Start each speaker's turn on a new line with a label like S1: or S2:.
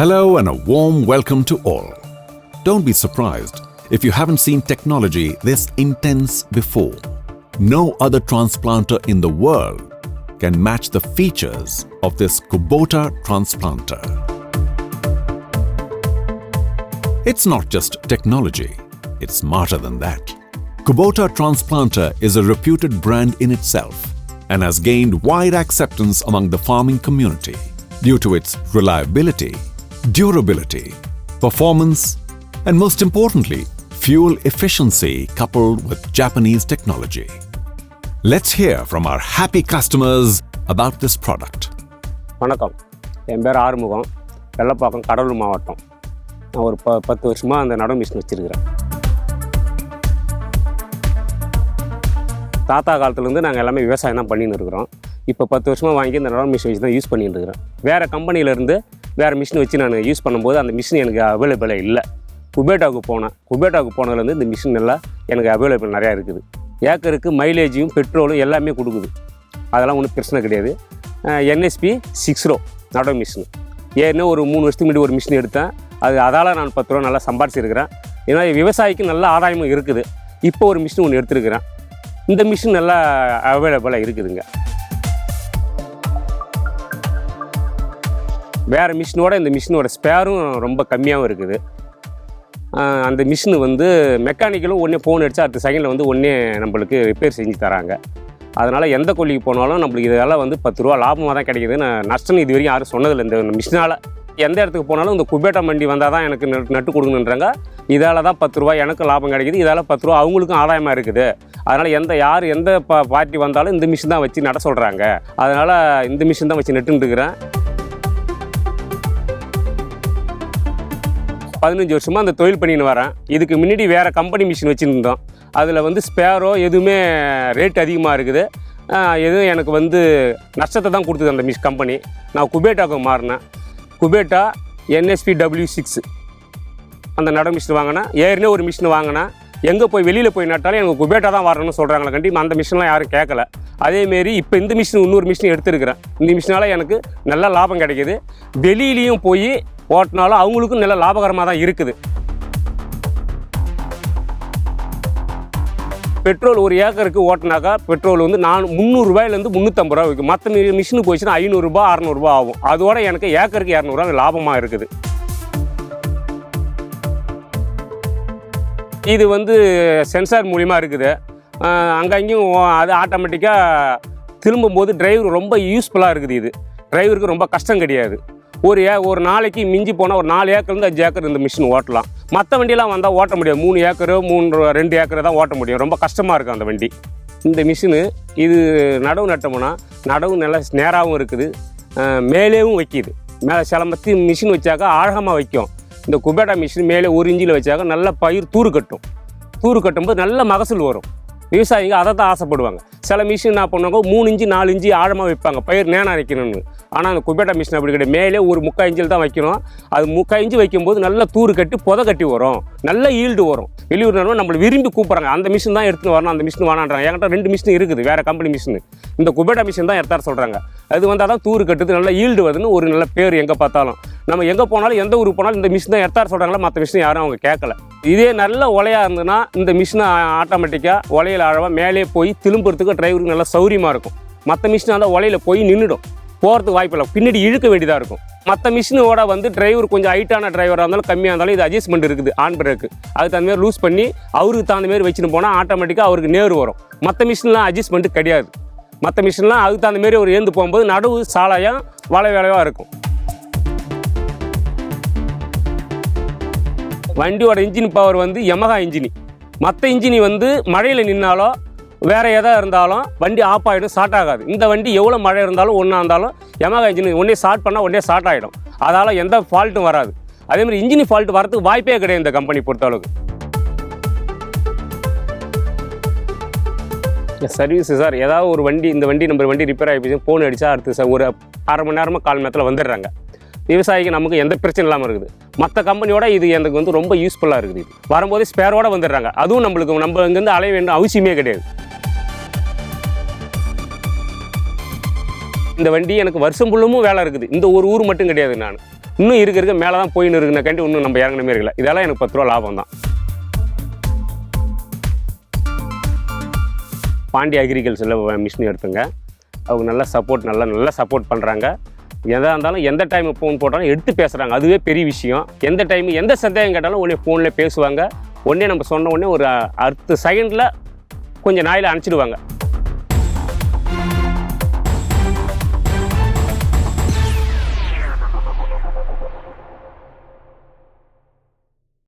S1: Hello and a warm welcome to all. Don't be surprised if you haven't seen technology this intense before. No other transplanter in the world can match the features of this Kubota Transplanter. It's not just technology, it's smarter than that. Kubota Transplanter is a reputed brand in itself and has gained wide acceptance among the farming community due to its reliability, durability, performance, and most importantly, fuel efficiency coupled with Japanese technology. Let's hear from our happy customers about this product.
S2: வணக்கம், என் பேர் ஆறுமுகம், வெள்ளப்பாக்கம், கடலூர் மாவட்டம். நான் ஒரு 10 வருஷமாக அந்த நடவு machine வச்சுருக்கிறேன். தாத்தா காலத்துலேருந்து நாங்கள் எல்லாமே விவசாயம் தான் பண்ணின்னு இருக்கிறோம். இப்போ 10 வருஷமாக வாங்கி இந்த நடவு மிஷின் வச்சு தான் யூஸ் பண்ணிட்டு இருக்கிறேன். வேறு கம்பெனியிலேருந்து வேறு மிஷின் வச்சு நான் யூஸ் பண்ணும்போது அந்த மிஷின் எனக்கு அவைலபிளாக இல்லை. குபேட்டாவுக்கு போனதுலேருந்து இந்த மிஷின் எல்லாம் எனக்கு அவைலபிள் நிறையா இருக்குது. ஏக்கருக்கு மைலேஜும் பெட்ரோலும் எல்லாமே கொடுக்குது. அதெல்லாம் ஒன்றும் பிரச்சனை கிடையாது. NSP 6 நடவு மிஷின் ஏன்னா ஒரு 3 வருஷத்துக்கு முன்னாடி ஒரு மிஷின் எடுத்தேன். அதால் நான் 10 ரூபா நல்லா சம்பாதிச்சிருக்கிறேன். ஏன்னா விவசாயிக்கு நல்ல ஆதாயமும் இருக்குது. இப்போ ஒரு மிஷின் ஒன்று எடுத்துருக்கிறேன். இந்த மிஷின் நல்லா அவைலபிளாக இருக்குதுங்க. வேறு மிஷினோட இந்த மிஷினோட ஸ்பேரும் ரொம்ப கம்மியாகவும் இருக்குது. அந்த மிஷினு வந்து மெக்கானிக்கலும் ஒன்றே ஃபோன் அடித்தா அடுத்த செகண்டில் வந்து ஒன்றே நம்மளுக்கு ரிப்பேர் செஞ்சு தராங்க. அதனால் எந்த கொல்லிக்கு போனாலும் நம்மளுக்கு இதெல்லாம் வந்து 10 ரூபா லாபமாக தான் கிடைக்கிது. நான் நஷ்டம் இது வரைக்கும் யாரும் சொன்னதில்லை. இந்த மிஷினால் எந்த இடத்துக்கு போனாலும் இந்த குபேட்டா மண்டி வந்தால் தான் எனக்கு நட்டு கொடுக்கணுன்றாங்க. இதால் தான் 10 ரூபா எனக்கு லாபம் கிடைக்கிது. இதால் 10 ரூபா அவங்களுக்கும் ஆதாயமாக இருக்குது. அதனால் எந்த பார்ட்டி வந்தாலும் இந்த மிஷின் தான் வச்சு நட சொல்கிறாங்க. அதனால் இந்த மிஷின் தான் வச்சு நட்டுருக்கிறேன். 15 வருஷமாக அந்த தொழில் பண்ணின்னு வரேன். இதுக்கு முன்னாடி வேறு கம்பெனி மிஷின் வச்சுருந்தோம். அதில் வந்து ஸ்பேரோ எதுவுமே ரேட் அதிகமாக இருக்குது. எதுவும் எனக்கு வந்து நஷ்டத்தை தான் கொடுத்தது அந்த கம்பெனி. நான் குபேட்டாவுக்கு மாறினேன். குபேட்டா NSPW6 அந்த நடவு மிஷின் வாங்கினேன். ஏற்கனவே ஒரு மிஷின் வாங்கினேன். எங்கே போய் வெளியில் போய் நட்டாலும் எனக்கு குபேட்டா தான் வரணும்னு சொல்கிறாங்களே கண்டி அந்த மிஷின்லாம் யாரும் கேட்கல. அதேமாரி இப்போ இந்த மிஷின் இன்னொரு மிஷின் எடுத்துருக்கிறேன். இந்த மிஷினால் எனக்கு நல்ல லாபம் கிடைக்கிது. வெளியிலையும் போய் ஓட்டினாலும் அவங்களுக்கும் நல்ல லாபகரமாக தான் இருக்குது. பெட்ரோல் ஒரு ஏக்கருக்கு ஓட்டினாக்கா பெட்ரோல் வந்து 300 ரூபாயிலேருந்து 350 ரூபா விற்கும். மற்ற மிஷினு போச்சுன்னா 500 ரூபா 600 ரூபா ஆகும். அதோட எனக்கு ஏக்கருக்கு 200 ரூபா லாபமாக இருக்குது. இது வந்து சென்சார் மூலிமா இருக்குது. அங்கங்கேயும் அது ஆட்டோமேட்டிக்காக திரும்பும்போது டிரைவர் ரொம்ப யூஸ்ஃபுல்லாக இருக்குது. இது டிரைவருக்கு ரொம்ப கஷ்டம் கிடையாது. ஒரு நாளைக்கு மிஞ்சி போனால் ஒரு 4 ஏக்கர்லேருந்து 5 ஏக்கர் இந்த மிஷின் ஓட்டலாம். மற்ற வண்டியெல்லாம் வந்தால் ஓட்ட முடியாது. 3 ஏக்கரு 2 ஏக்கர் தான் ஓட்ட முடியும். ரொம்ப கஷ்டமாக இருக்கும் அந்த வண்டி. இந்த மிஷினு இது நடவு நட்டோம்னா நடவு நல்லா நேராகவும் இருக்குது, மேலேயும் வைக்கிது. மேலே சில மிஷின் வச்சாக்கா ஆழமாக வைக்கும். இந்த குபேட்டா மிஷின் மேலே 1 இன்ச்சில் வச்சாக்கா நல்ல பயிர் தூறு கட்டும்போது நல்ல மகசூல் வரும். விவசாயிங்க அதை தான் ஆசைப்படுவாங்க. சில மிஷின் என்ன பண்ணுவாங்க 3 இன்ச்சு 4 இன்ச்சு ஆழமாக வைப்பாங்க பயிர் நேனாக வைக்கணும்னு. ஆனால் அந்த குபேட்டா மிஷின் அப்படி கிடையாது. மேலே ஒரு 3/4 இன்ச்சில் தான் வைக்கணும். அது 3/4 இன்ச்சு வைக்கும்போது நல்ல தூறு கட்டி புதை கட்டி வரும், நல்ல ஈல்டு வரும். வெளியூர்னா நம்மளை விரும்பி கூப்பிட்றாங்க. அந்த மிஷின் தான் எடுத்துன்னு வரணும், அந்த மிஷின் வேணான்றாங்க. என்கிட்ட 2 மிஷின் இருக்குது, வேறு கம்பெனி மிஷின். இந்த குபேட்டா மிஷின் தான் எடுத்தார சொல்கிறாங்க. அது வந்தால் தான் தூறு கட்டுது, நல்ல ஈல்டு வருதுன்னு ஒரு நல்ல பேர். எங்கே பார்த்தாலும் நம்ம எங்கே போனாலும் எந்த ஊருக்கு போனாலும் இந்த மிஷின் தான் எடுத்தார சொல்கிறாங்களா, மற்ற மிஷின் யாரும் அவங்க கேட்கல. இதே நல்ல ஒலையாக இருந்ததுன்னா இந்த மிஷினை ஆட்டோமேட்டிக்காக ஒலையில் ஆழமாக மேலே போய் திரும்புறதுக்கு டிரைவருக்கு நல்லா சௌரியமாக இருக்கும். மற்ற மிஷினாக இருந்தால் ஒலையில் போய் நின்றுடும், போகிறதுக்கு வாய்ப்பு இல்லை, பின்னாடி இழுக்க வேண்டியதாக இருக்கும். மற்ற மிஷினோட வந்து டிரைவர் கொஞ்சம் ஹைட்டான டிரைவராக இருந்தாலும் கம்மியாக இருந்தாலும் இது அட்ஜஸ்ட்மெண்ட் இருக்குது. ஆன் பிரேக்கு அதுக்கு தகுந்த மாதிரி லூஸ் பண்ணி அவருக்கு தகுந்த மாதிரி வச்சுன்னு போனால் ஆட்டோமேட்டிக்காக அவருக்கு நேர் வரும். மற்ற மிஷின்லாம் அட்ஜஸ்ட்மெண்ட்டு கிடையாது. மற்ற மிஷின்லாம் அதுக்கு தகுந்த மாதிரி ஒரு ஏந்து போகும்போது நடுவு சாலையாக வேலையாக இருக்கும். வண்டியோட இன்ஜின் பவர் வந்து யமஹா இன்ஜினி. மற்ற இன்ஜினி வந்து மழையில் நின்னாலோ வேறு எதாக இருந்தாலும் வண்டி ஆஃப் ஆகிடும், ஸ்டார்ட் ஆகாது. இந்த வண்டி எவ்வளோ மழை இருந்தாலும் ஒன்றா இருந்தாலும் யமஹா இன்ஜின் ஒன்றே ஸ்டார்ட் பண்ணால் ஒன்றே ஸ்டார்ட் ஆகிடும். அதால் எந்த ஃபால்ட்டும் வராது. அதேமாதிரி இன்ஜின் ஃபால்ட் வரதுக்கு வாய்ப்பே கிடையாது இந்த கம்பெனி பொறுத்தளவுக்கு. சர்வீஸு சார், ஏதாவது ஒரு வண்டி இந்த வண்டி நம்ம வண்டி ரிப்பேர் ஆகி போய் ஃபோன் அடித்தா அடுத்து சார் ஒரு 1/2 மணி நேரமாக 1/4 மணி நேரத்தில் வந்துடுறாங்க. விவசாயிக்கு நமக்கு எந்த பிரச்சனை இல்லாமல் இருக்குது. மற்ற கம்பெனியோட இது எனக்கு வந்து ரொம்ப யூஸ்ஃபுல்லாக இருக்குது. வரும்போது ஸ்பேரோடு வந்துடுறாங்க. அதுவும் நம்ம இங்கேருந்து அலைய வேண்டிய அவசியமே கிடையாது. இந்த வண்டி எனக்கு வருஷம் ஃபுல்லும் வேலை இருக்குது. இந்த ஒரு ஊர் மட்டும் கிடையாது. நான் இன்னும் இருக்க மேலே தான் போயின்னு இருக்குனாக்காண்டி இன்னும் நம்ம இறங்கணுமே இருக்கல. இதெல்லாம் எனக்கு 10 ரூபா லாபம் தான். பாண்டி அக்ரிகல்ச்சரில் மிஷின் எடுத்துங்க. அவங்க நல்லா சப்போர்ட் பண்ணுறாங்க. எதாக இருந்தாலும் எந்த டைம் ஃபோன் போட்டாலும் எடுத்து பேசுகிறாங்க. அதுவே பெரிய விஷயம். எந்த டைம் எந்த சந்தேகம் கேட்டாலும் உடனே ஃபோனில் பேசுவாங்க. உடனே நம்ம சொன்ன உடனே ஒரு அடுத்த செகண்டில் கொஞ்சம் நாயில் அனுப்பிச்சிடுவாங்க.